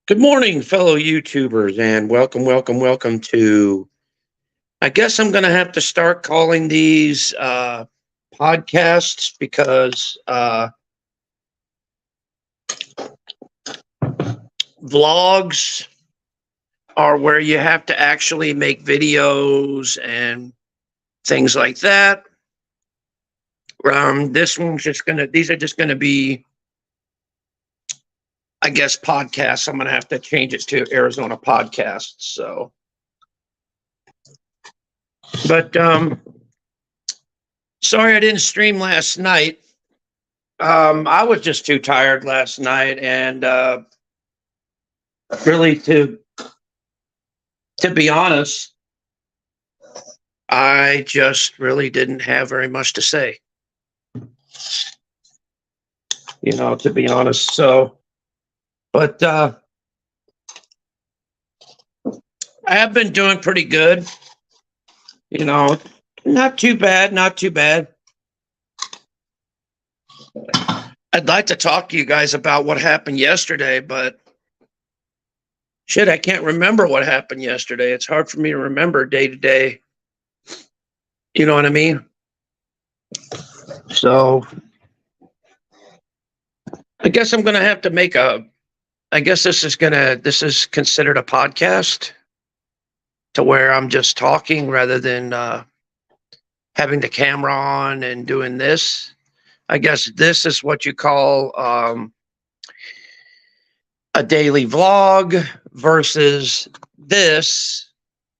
Good morning, fellow YouTubers, and welcome to. I guess I'm going to have to start calling these podcasts because vlogs are where you have to actually make videos and things like that. These are just going to be, I guess, podcasts. I'm going to have to change it to Arizona Podcasts. But sorry I didn't stream last night. I was just too tired last night, and really, to be honest, I just really didn't have very much to say. To be honest. But I have been doing pretty good. Not too bad, not too bad. I'd like to talk to you guys about what happened yesterday, but shit, I can't remember what happened yesterday. It's hard for me to remember day to day. You know what I mean? So I guess I'm going to have to make I guess this is considered a podcast to where I'm just talking rather than having the camera on and doing this. I guess this is what you call a daily vlog versus this,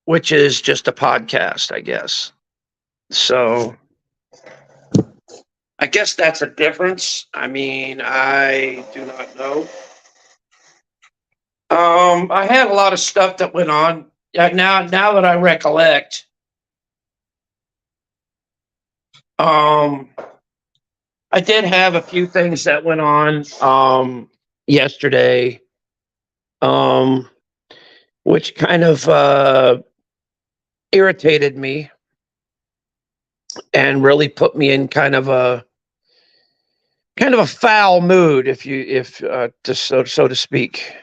which is just a podcast, I guess. So I guess that's a difference. I mean, I do not know. I had a lot of stuff that went on. Now that I recollect, I did have a few things that went on yesterday, which kind of irritated me and really put me in kind of a foul mood, if so to speak.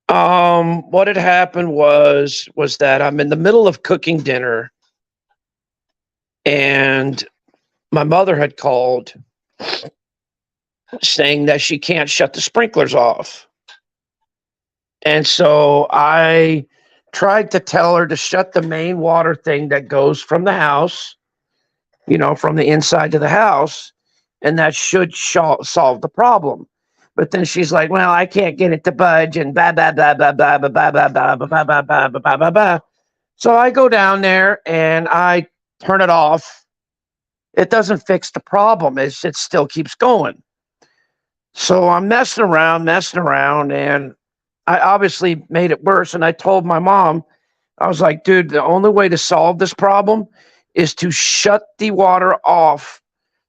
What had happened was that I'm in the middle of cooking dinner, and my mother had called saying that she can't shut the sprinklers off. And so I tried to tell her to shut the main water thing that goes from the house, from the inside to the house, and that should solve the problem. But then she's like, well, I can't get it to budge, and blah, blah, blah, blah, blah, blah, blah, blah, blah, blah, blah, blah, blah, blah, blah, blah. So I go down there and I turn it off. It doesn't fix the problem. It still keeps going. So I'm messing around, and I obviously made it worse. And I told my mom, I was like, dude, the only way to solve this problem is to shut the water off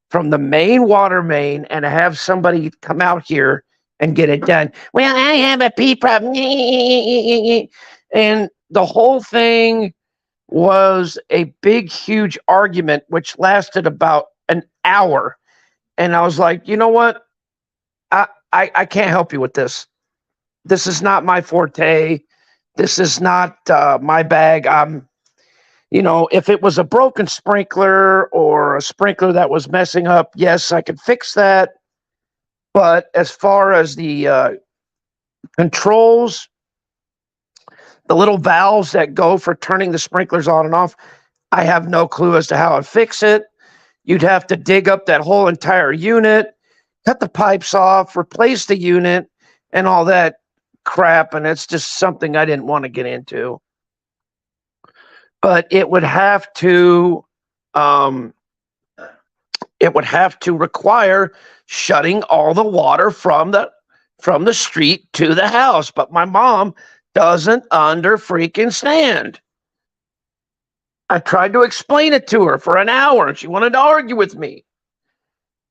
from the main water main and have somebody come out here and get it done. Well, I have a pee problem. And the whole thing was a big, huge argument, which lasted about an hour. And I was like, you know what? I can't help you with this. This is not my forte. This is not my bag. If it was a broken sprinkler or a sprinkler that was messing up, yes, I could fix that. But as far as the controls, the little valves that go for turning the sprinklers on and off, I have no clue as to how to fix it. You'd have to dig up that whole entire unit, cut the pipes off, replace the unit, and all that crap. And it's just something I didn't want to get into. But it would have to require shutting all the water from the street to the house. But my mom doesn't under freaking stand. I tried to explain it to her for an hour, and she wanted to argue with me.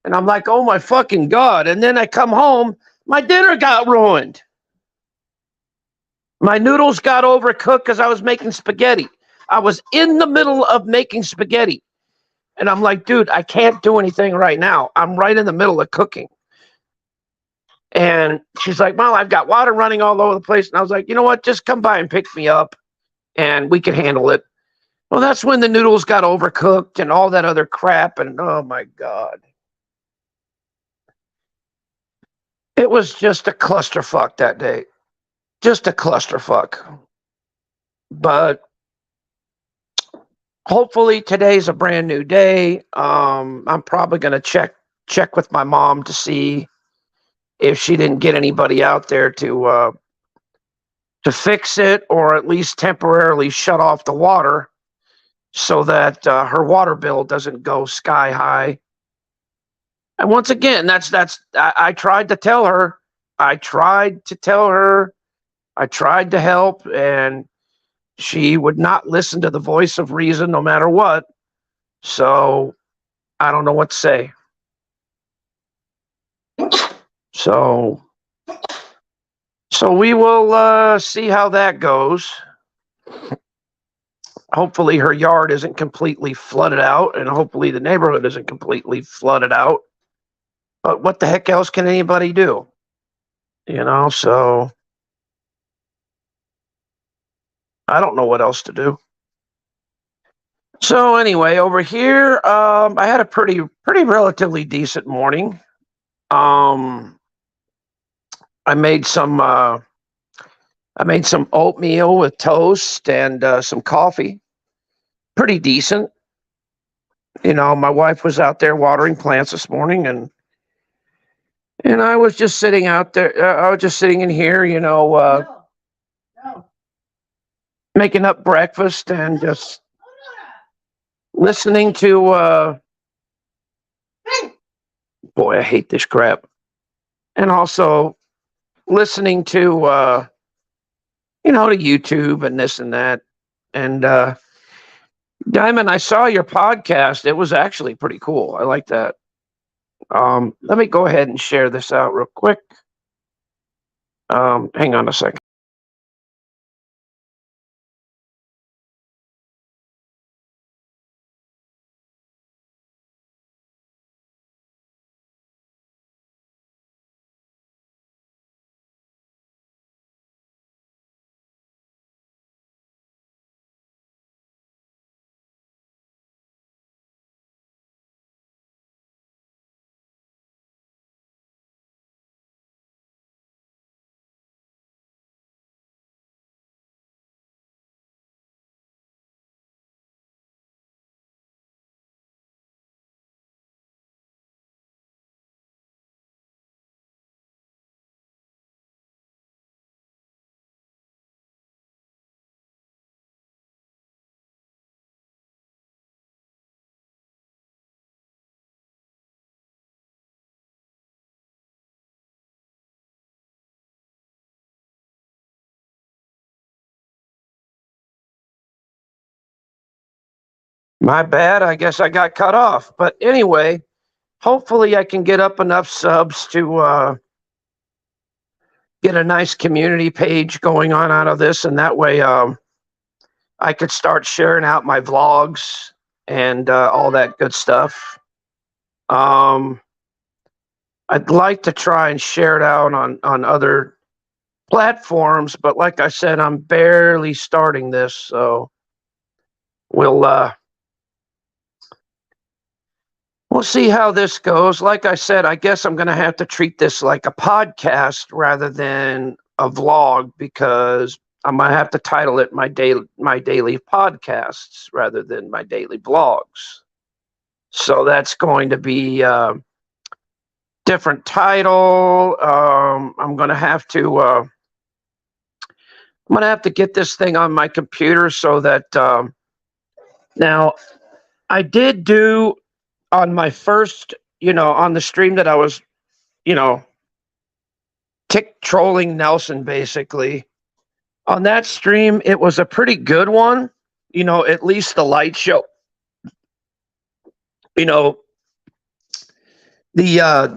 And I'm like, oh my fucking God. And then I come home, my dinner got ruined. My noodles got overcooked because I was making spaghetti. I was in the middle of making spaghetti. And I'm like, dude, I can't do anything right now. I'm right in the middle of cooking. And she's like, "Well, I've got water running all over the place." And I was like, "You know what? Just come by and pick me up and we can handle it." Well, that's when the noodles got overcooked and all that other crap. And oh my God, it was just a clusterfuck that day. Just a clusterfuck. But hopefully today's a brand new day. I'm probably going to check with my mom to see if she didn't get anybody out there to fix it, or at least temporarily shut off the water so that her water bill doesn't go sky high. And once again, I tried to tell her. I tried to tell her. I tried to help, and she would not listen to the voice of reason no matter what. So I don't know what to say. So we will see how that goes. Hopefully her yard isn't completely flooded out, and hopefully the neighborhood isn't completely flooded out. But what the heck else can anybody do? So I don't know what else to do. So anyway, over here, I had a pretty relatively decent morning. I made some oatmeal with toast and some coffee. Pretty decent. My wife was out there watering plants this morning, and I was just sitting out there. I was just sitting in here, making up breakfast and just listening to. Boy, I hate this crap. And also listening to to YouTube and this and that. And Diamond, I saw your podcast. It was actually pretty cool. I like that. Let me go ahead and share this out real quick. Hang on a second. My bad. I guess I got cut off. But anyway, hopefully I can get up enough subs to get a nice community page going on out of this, and that way I could start sharing out my vlogs and all that good stuff. I'd like to try and share it out on other platforms, but like I said, I'm barely starting this, so we'll see how this goes. Like I said, I guess I'm going to have to treat this like a podcast rather than a vlog, because I'm going to have to title it my daily podcasts rather than my daily vlogs. So that's going to be a different title. I'm going to have to get this thing on my computer so that now I did do on my first, on the stream that I was, trolling Nelson, basically. On that stream, it was a pretty good one. At least the light show. The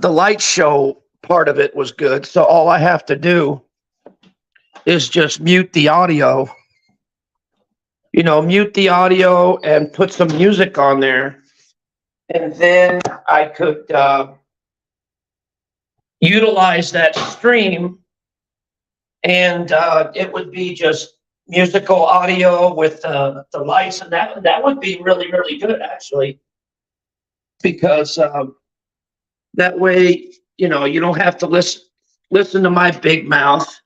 light show part of it was good. So all I have to do is just mute the audio. Mute the audio and put some music on there. And then I could utilize that stream, and it would be just musical audio with the lights, and that would be really, really good, actually, because that way, you know, you don't have to listen to my big mouth.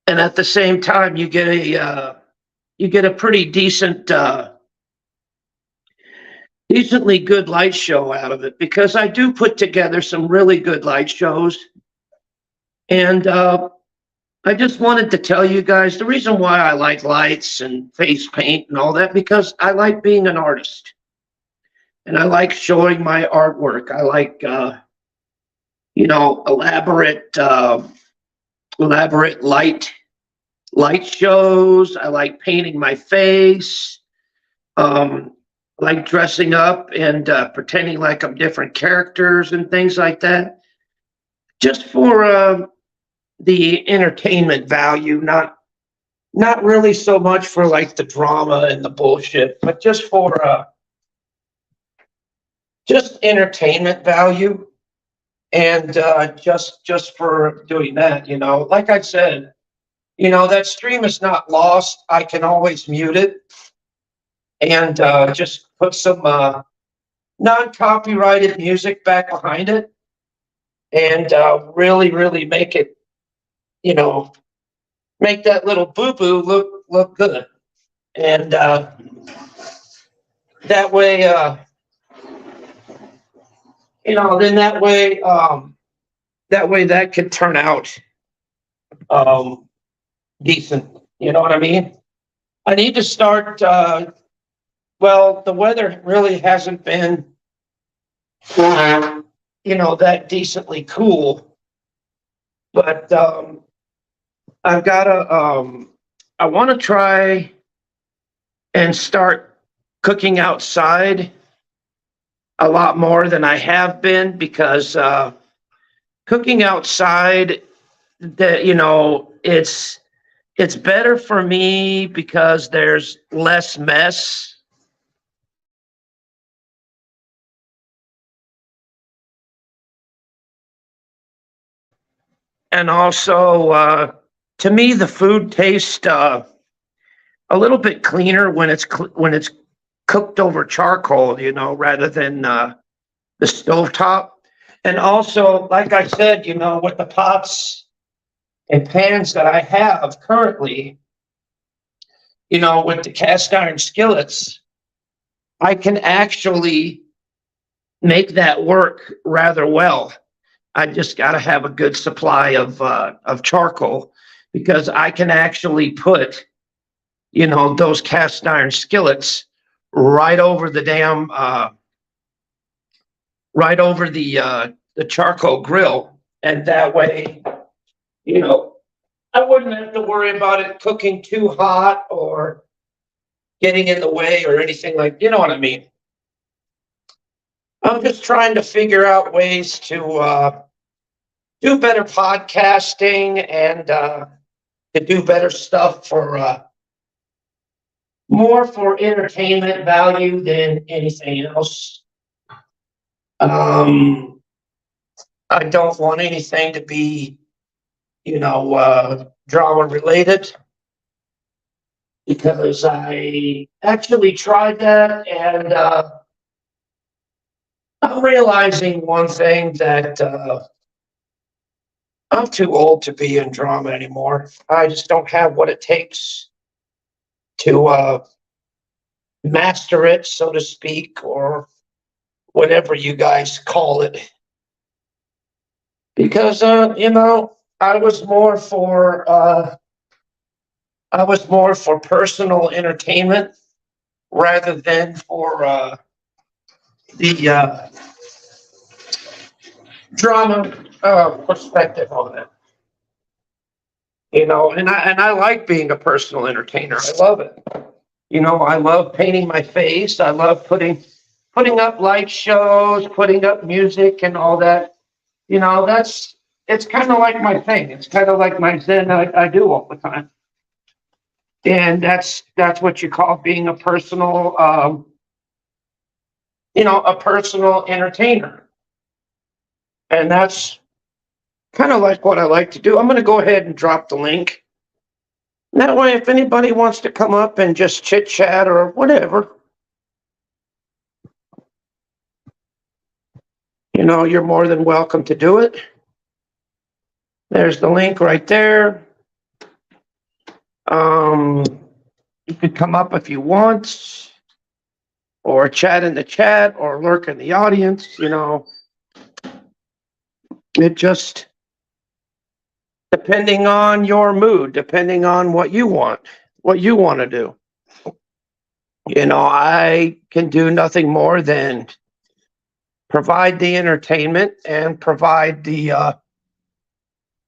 And at the same time, you get a pretty decently good light show out of it, because I do put together some really good light shows. And I just wanted to tell you guys the reason why I like lights and face paint and all that, because I like being an artist and I like showing my artwork. I like, you know, elaborate light shows. I like painting my face. Like dressing up and pretending like I'm different characters and things like that, just for the entertainment value, not really so much for like the drama and the bullshit, but just for just entertainment value, and just for doing that, you know. Like I said, you know, that stream is not lost. I can always mute it and just put some non-copyrighted music back behind it, and really make it, you know, make that little boo-boo look good. And that way, you know, then that way that could turn out decent. You know what I mean? I need to start. Well, the weather really hasn't been, you know, that decently cool, but I've got to. I want to try and start cooking outside a lot more than I have been, because cooking outside, that, you know, it's better for me because there's less mess. And also, to me, the food tastes a little bit cleaner when it's cooked over charcoal, you know, rather than the stovetop. And also, like I said, you know, with the pots and pans that I have currently, you know, with the cast iron skillets, I can actually make that work rather well. I just got to have a good supply of charcoal, because I can actually put, you know, those cast iron skillets right over the damn right over the charcoal grill, and that way, you know, I wouldn't have to worry about it cooking too hot or getting in the way or anything, like, you know what I mean. I'm just trying to figure out ways to do better podcasting and to do better stuff for more for entertainment value than anything else. I don't want anything to be, you know, drama related, because I actually tried that, and I'm realizing one thing, that I'm too old to be in drama anymore. I just don't have what it takes to master it, so to speak, or whatever you guys call it. Because you know, I was more for personal entertainment rather than for the drama perspective on it. You know, and I like being a personal entertainer. I love it. You know, I love painting my face. I love putting up light shows, putting up music and all that. You know, it's kind of like my thing. It's kind of like my zen I do all the time. And that's what you call being a personal, a personal entertainer. And that's kind of like what I like to do. I'm going to go ahead and drop the link. That way, if anybody wants to come up and just chit chat or whatever, you're more than welcome to do it. There's the link right there. You could come up if you want, or chat in the chat, or lurk in the audience. It just, depending on your mood, depending on what you want to do. I can do nothing more than provide the entertainment and provide the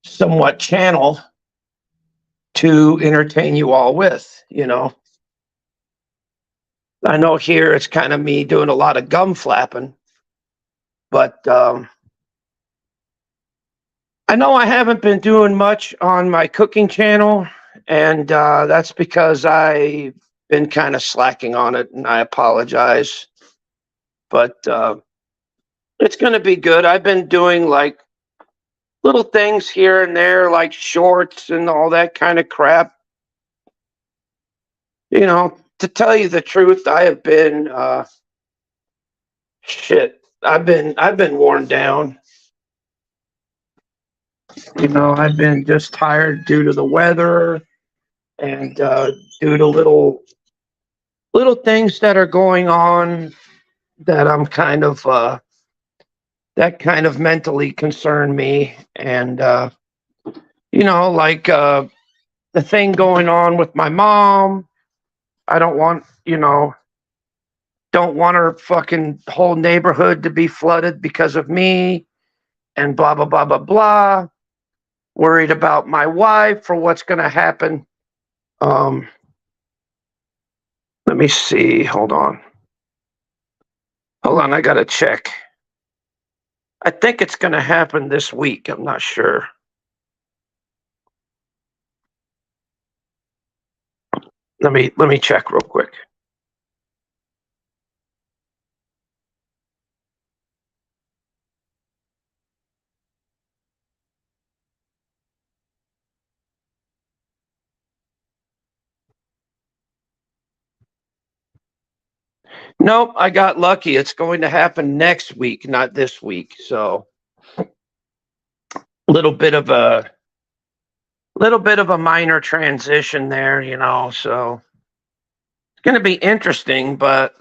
somewhat channel to entertain you all with. I know here it's kind of me doing a lot of gum flapping, but I know I haven't been doing much on my cooking channel, and that's because I've been kind of slacking on it, and I apologize. But it's going to be good. I've been doing like little things here and there, like shorts and all that kind of crap. To tell you the truth, I have been I've been worn down. I've been just tired due to the weather and due to little things that are going on that I'm kind of that kind of mentally concern me. And like the thing going on with my mom. I don't want her fucking whole neighborhood to be flooded because of me, and blah blah blah blah blah. Worried about my wife for what's going to happen. Let me see. Hold on. I gotta check. I think it's going to happen this week. I'm not sure. Let me check real quick. Nope, I got lucky. It's going to happen next week, not this week. So, little bit of a minor transition there, So it's going to be interesting, but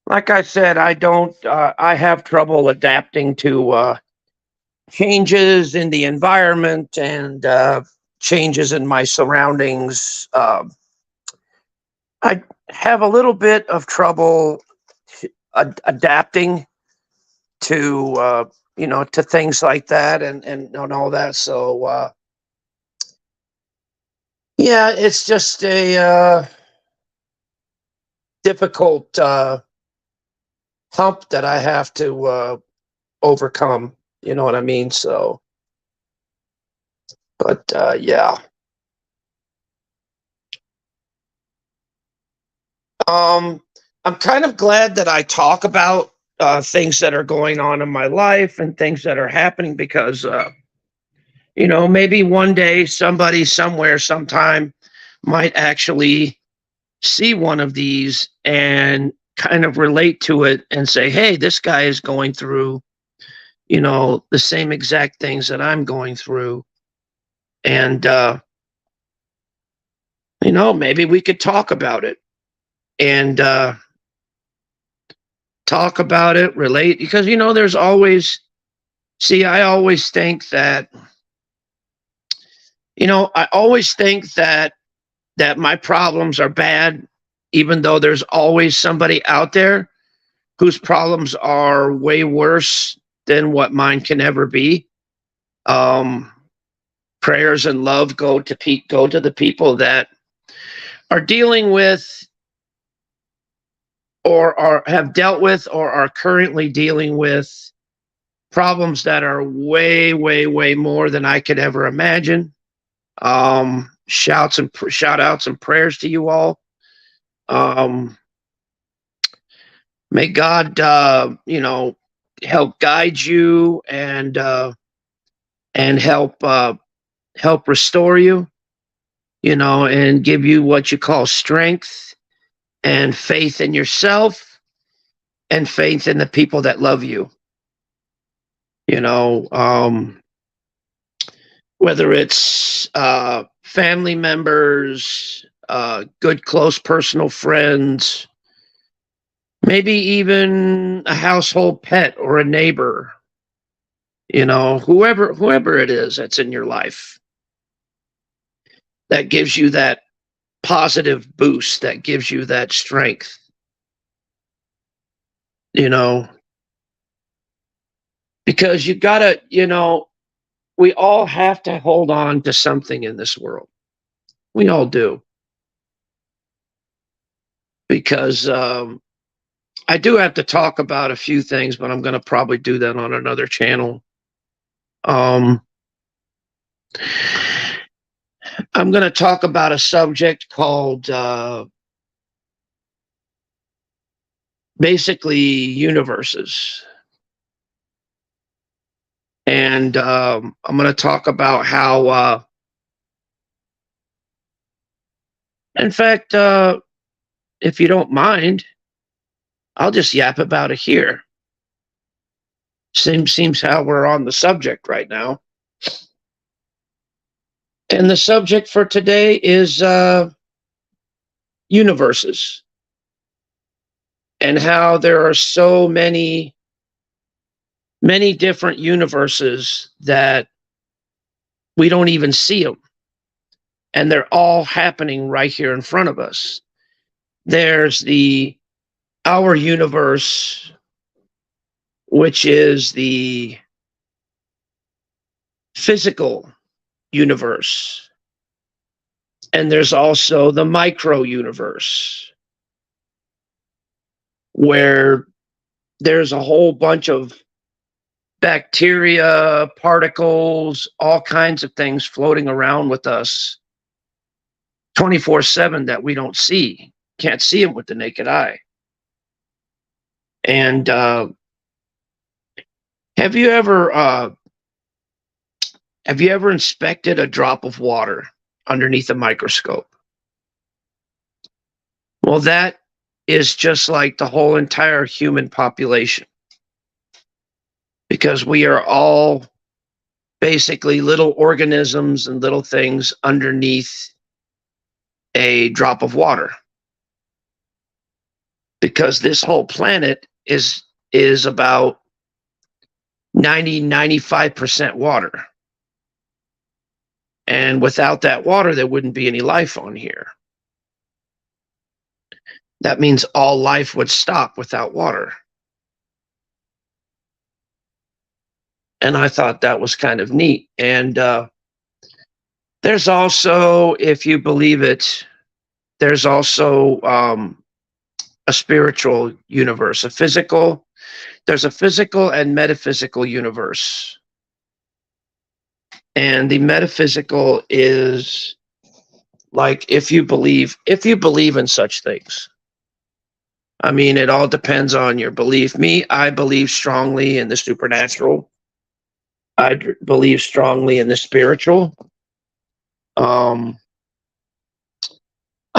like I said, I have trouble adapting to changes in the environment and changes in my surroundings. I have a little bit of trouble adapting to to things like that and all that. So yeah, it's just a difficult hump that I have to overcome. You know what I mean? So, but yeah. I'm kind of glad that I talk about things that are going on in my life and things that are happening because, maybe one day somebody somewhere sometime might actually see one of these and kind of relate to it and say, hey, this guy is going through, the same exact things that I'm going through. And, maybe we could talk about it. And talk about it, relate, because there's always, I always think that, that my problems are bad, even though there's always somebody out there whose problems are way worse than what mine can ever be. Prayers and love go to the people that are dealing with or have dealt with or are currently dealing with problems that are way, way, way more than I could ever imagine. Shout outs and prayers to you all. May God, help guide you and help restore you, and give you what you call strength and faith in yourself and faith in the people that love you. Whether it's family members, good close personal friends, maybe even a household pet or a neighbor, whoever it is that's in your life that gives you that positive boost, that gives you that strength, because you gotta, we all have to hold on to something in this world. We all do. Because I do have to talk about a few things, but I'm going to probably do that on another channel. I'm going to talk about a subject called basically universes. And I'm going to talk about how, in fact, if you don't mind, I'll just yap about it here. Seems how we're on the subject right now. And the subject for today is universes, and how there are so many different universes that we don't even see them. And they're all happening right here in front of us. There's our universe, which is the physical universe. And there's also the micro universe, where there's a whole bunch of bacteria, particles, all kinds of things floating around with us 24/7 that we don't see. Can't see them with the naked eye. And have you ever inspected a drop of water underneath a microscope? Well, that is just like the whole entire human population, because we are all basically little organisms and little things underneath a drop of water. Because this whole planet is about 95% water. And without that water, there wouldn't be any life on here. That means all life would stop without water. And I thought that was kind of neat. And there's also, if you believe it, there's also a spiritual universe, there's a physical and metaphysical universe. And the metaphysical is like, if you believe in such things. I mean, it all depends on your belief. I believe strongly in the supernatural. I believe strongly in the spiritual. I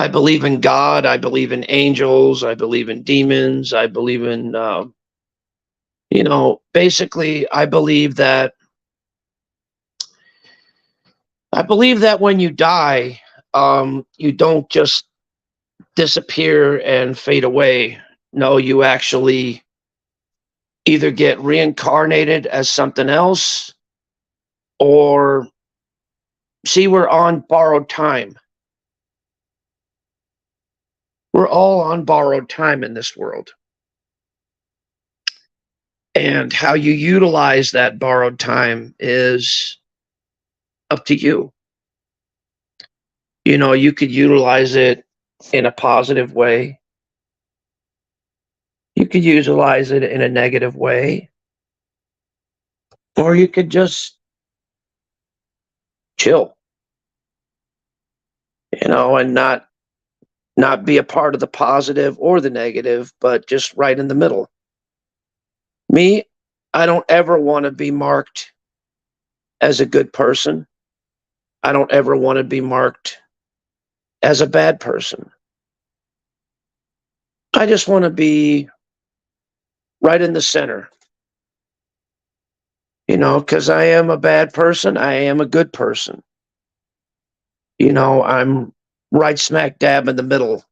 believe in God. I believe in angels. I believe in demons. I believe in, basically, I believe that when you die, you don't just disappear and fade away. No, you actually either get reincarnated as something else, or we're on borrowed time. We're all on borrowed time in this world. And how you utilize that borrowed time is up to you. You could utilize it in a positive way. You could utilize it in a negative way. Or you could just chill, and not be a part of the positive or the negative, but just right in the middle. Me, I don't ever want to be marked as a good person. I don't ever want to be marked as a bad person. I just want to be right in the center, because I am a bad person. I am a good person. I'm right smack dab in the middle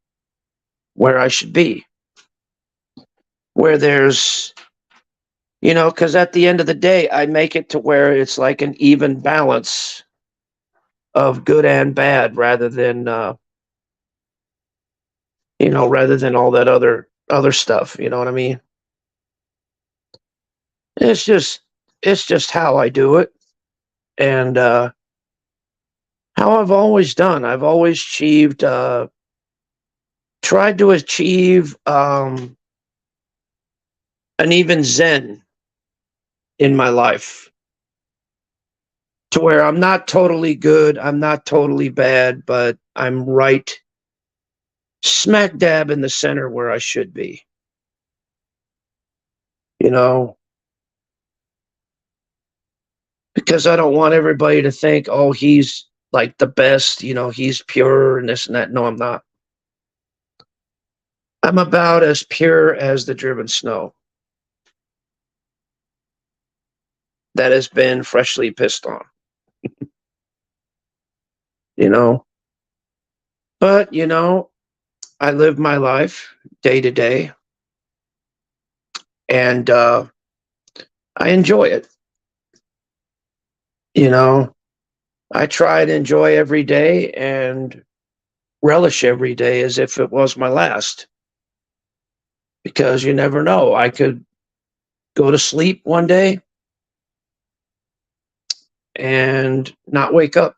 where I should be, where there's, because at the end of the day, I make it to where it's like an even balance of good and bad rather than all that other stuff. You know what I mean? It's just, it's just how I do it. And, how I've always done. I've always tried to achieve, an even zen in my life, to where I'm not totally good, I'm not totally bad, but I'm right smack dab in the center where I should be. You know, because I don't want everybody to think, oh, he's like the best, he's pure and this and that. No, I'm not. I'm about as pure as the driven snow that has been freshly pissed on, you know. But, I live my life day to day, and I enjoy it. You know, I try to enjoy every day and relish every day as if it was my last, because you never know. I could go to sleep one day and not wake up.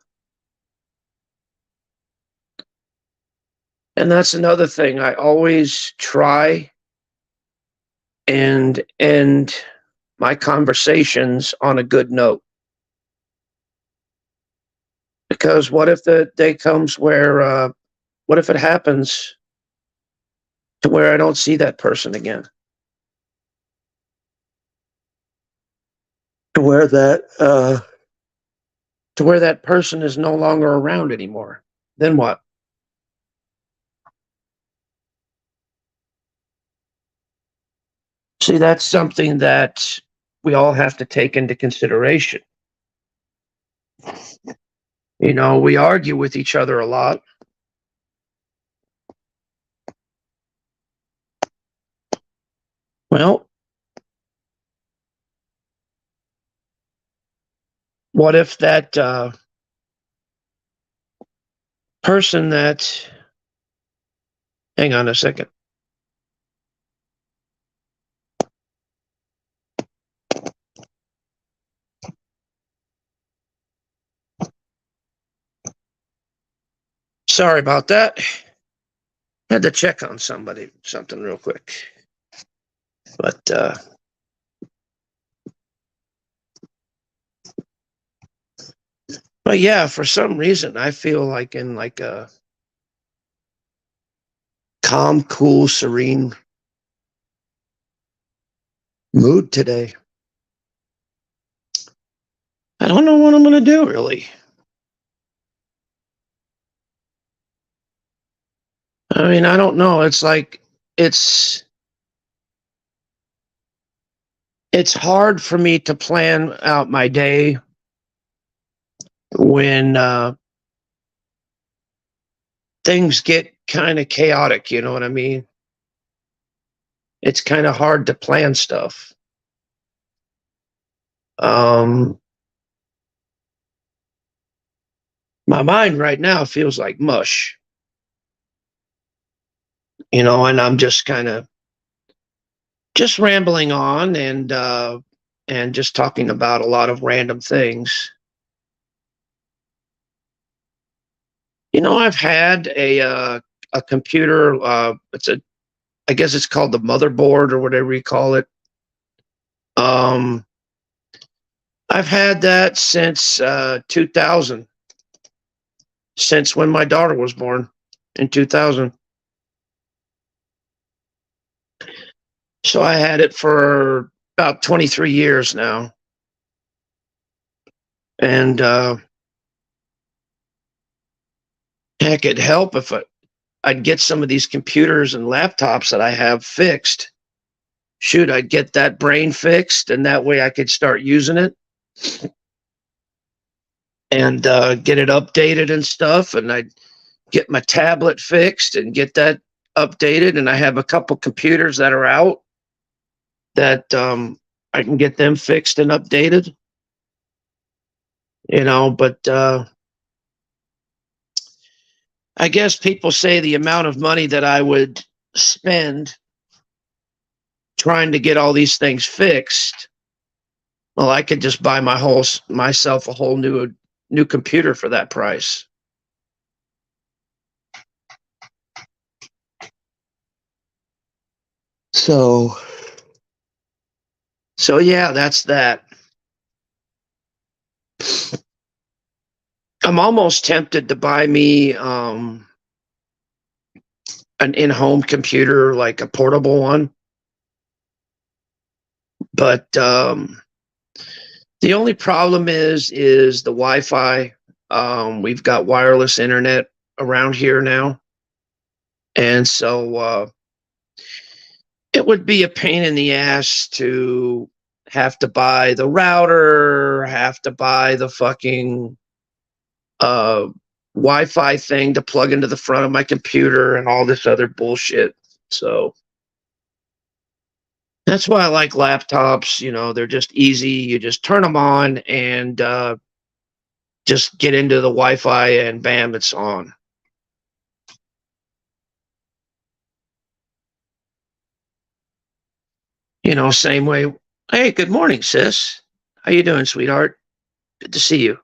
And that's another thing. I always try and end my conversations on a good note. Because what if the day comes where, what if it happens to where I don't see that person again? To where that person is no longer around anymore. Then what? See, that's something that we all have to take into consideration. We argue with each other a lot. Well, what if that person that, hang on a second. Sorry about that. Had to check on something real quick. But yeah, for some reason I feel like in like a calm, cool, serene mood today. I don't know what I'm going to do, really. I mean, I don't know. It's like it's it's hard for me to plan out my day when things get kind of chaotic. You know what I mean? It's kind of hard to plan stuff. Um, my mind right now feels like mush. And I'm just kind of just rambling on and just talking about a lot of random things. I've had a computer. I guess it's called the motherboard or whatever you call it. Um, I've had that since 2000, since when my daughter was born in 2000. So I had it for about 23 years now. And heck, it'd help if I'd get some of these computers and laptops that I have fixed. Shoot, I'd get that brain fixed, and that way I could start using it and get it updated and stuff. And I'd get my tablet fixed and get that updated. And I have a couple computers that are out that I can get them fixed and updated. But I guess people say the amount of money that I would spend trying to get all these things fixed, well, I could just buy myself a whole new computer for that price. So yeah, that's that. I'm almost tempted to buy me an in-home computer, like a portable one. But the only problem is the Wi-Fi. We've got wireless internet around here now. And so it would be a pain in the ass to have to buy the router, have to buy the fucking Wi-Fi thing to plug into the front of my computer and all this other bullshit. So that's why I like laptops. They're just easy. You just turn them on and just get into the Wi-Fi and bam, it's on. Same way. Hey, good morning, sis. How you doing, sweetheart? Good to see you.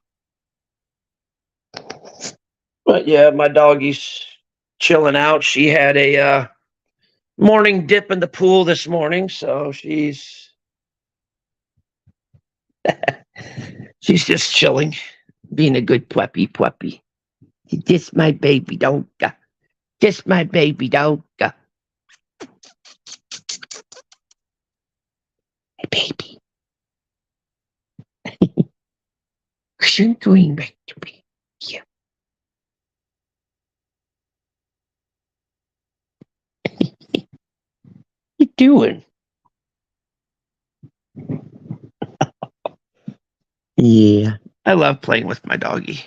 But yeah, my doggy's chilling out. She had a morning dip in the pool this morning, so she's just chilling, being a good puppy. This my baby, don't go. This my baby, don't go. Hey, baby. What you doing back to me? Yeah. What you doing? Yeah. I love playing with my doggy.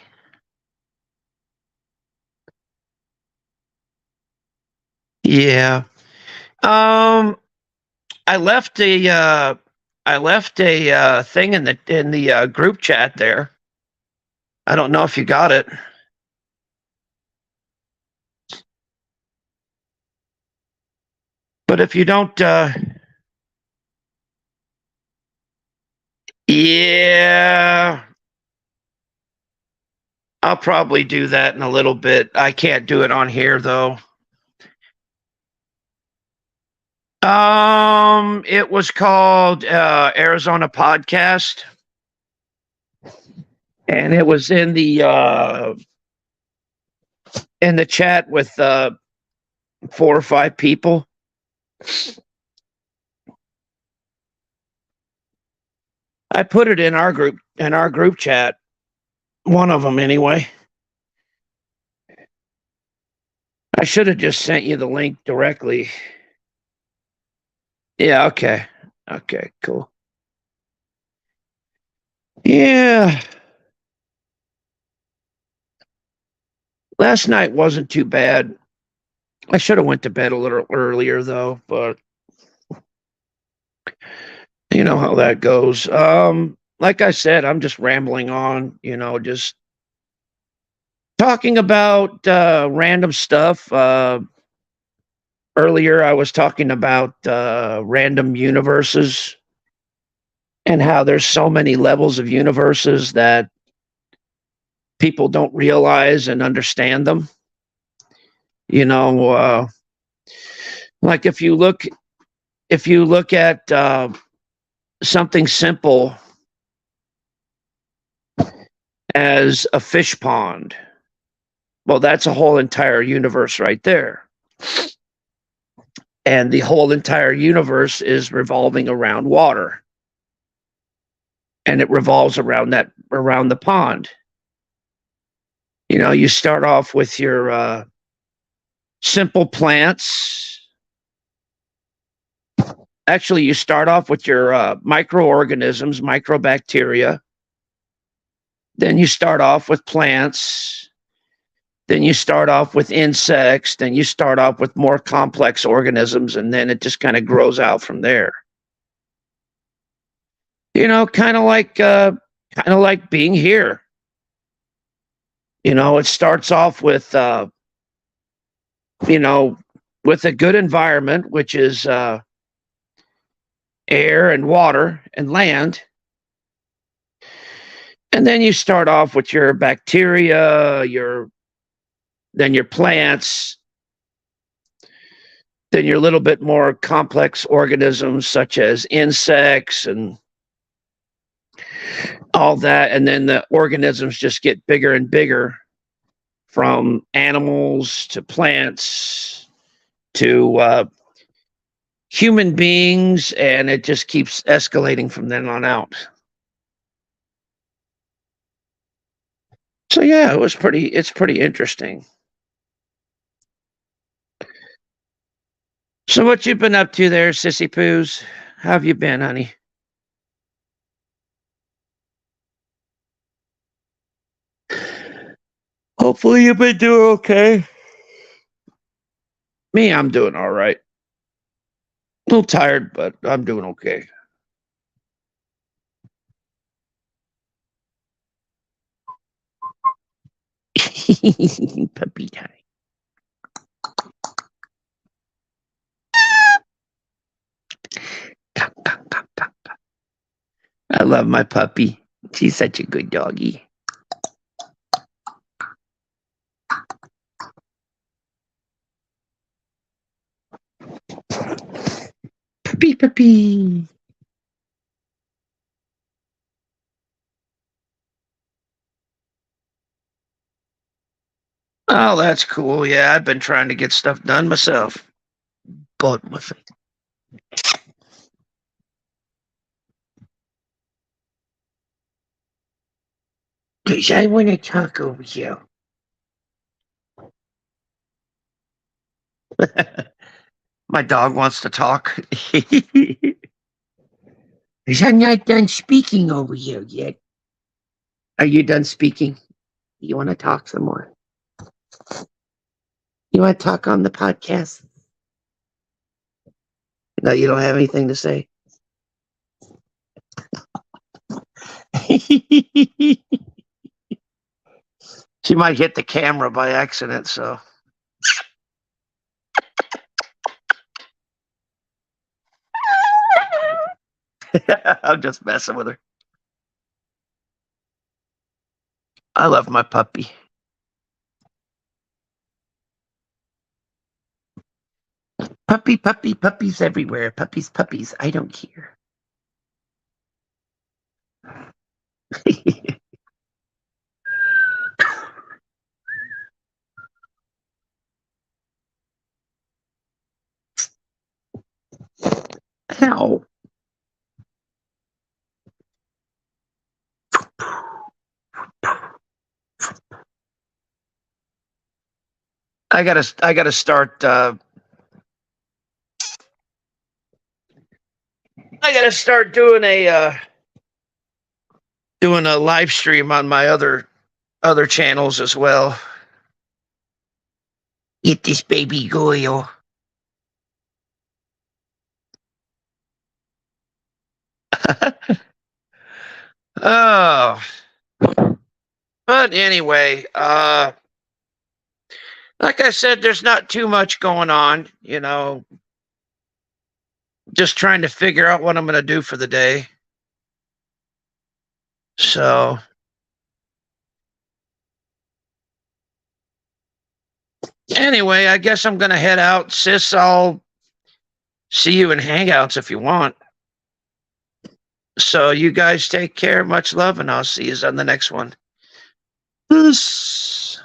Yeah. I left a thing in the group chat there. I don't know if you got it. But if you don't, yeah, I'll probably do that in a little bit. I can't do it on here though. It was called Arizona Podcast, and it was in the chat with 4 or 5 people. I put it in our group chat. One of them anyway. I should have just sent you the link directly. Yeah, okay. Okay, cool. Yeah. Last night wasn't too bad. I should have went to bed a little earlier though, but you know how that goes. Like I said, I'm just rambling on, just talking about random stuff. Earlier, I was talking about random universes and how there's so many levels of universes that people don't realize and understand them. Like if you look at something simple as a fish pond. Well, that's a whole entire universe right there. And the whole entire universe is revolving around water. And it revolves around the pond. You know, you start off with your simple plants. Actually, you start off with your microorganisms, microbacteria. Then you start off with plants. Then you start off with insects. Then you start off with more complex organisms, and then it just kind of grows out from there. You know, kind of like being here. You know, it starts off with you know, with a good environment, which is air and water and land. And then you start off with your bacteria, then your plants, then your little bit more complex organisms such as insects and all that. And then the organisms just get bigger and bigger, from animals to plants to human beings, and it just keeps escalating from then on out. So yeah, it's pretty interesting. So what you been up to there, Sissy Poos? How have you been, honey? Hopefully you've been doing okay. Me, I'm doing all right. A little tired, but I'm doing okay. Puppy time. I love my puppy. She's such a good doggy. Puppy, puppy. Oh, that's cool. Yeah, I've been trying to get stuff done myself. God, my face. Because I want to talk over you. My dog wants to talk. Because I'm not done speaking over you yet. Are you done speaking? You want to talk some more? You want to talk on the podcast? No, you don't have anything to say? She might hit the camera by accident, so. I'm just messing with her. I love my puppy. Puppy, puppy, puppies everywhere. Puppies, puppies. I don't care. Ow. I gotta start. I gotta start doing a live stream on my other channels as well. Get this baby Goyle. Oh, but anyway, like I said, there's not too much going on. You know, just trying to figure out what I'm going to do for the day. So, anyway, I guess I'm going to head out. Sis, I'll see you in Hangouts if you want. So, you guys take care. Much love, and I'll see you on the next one. This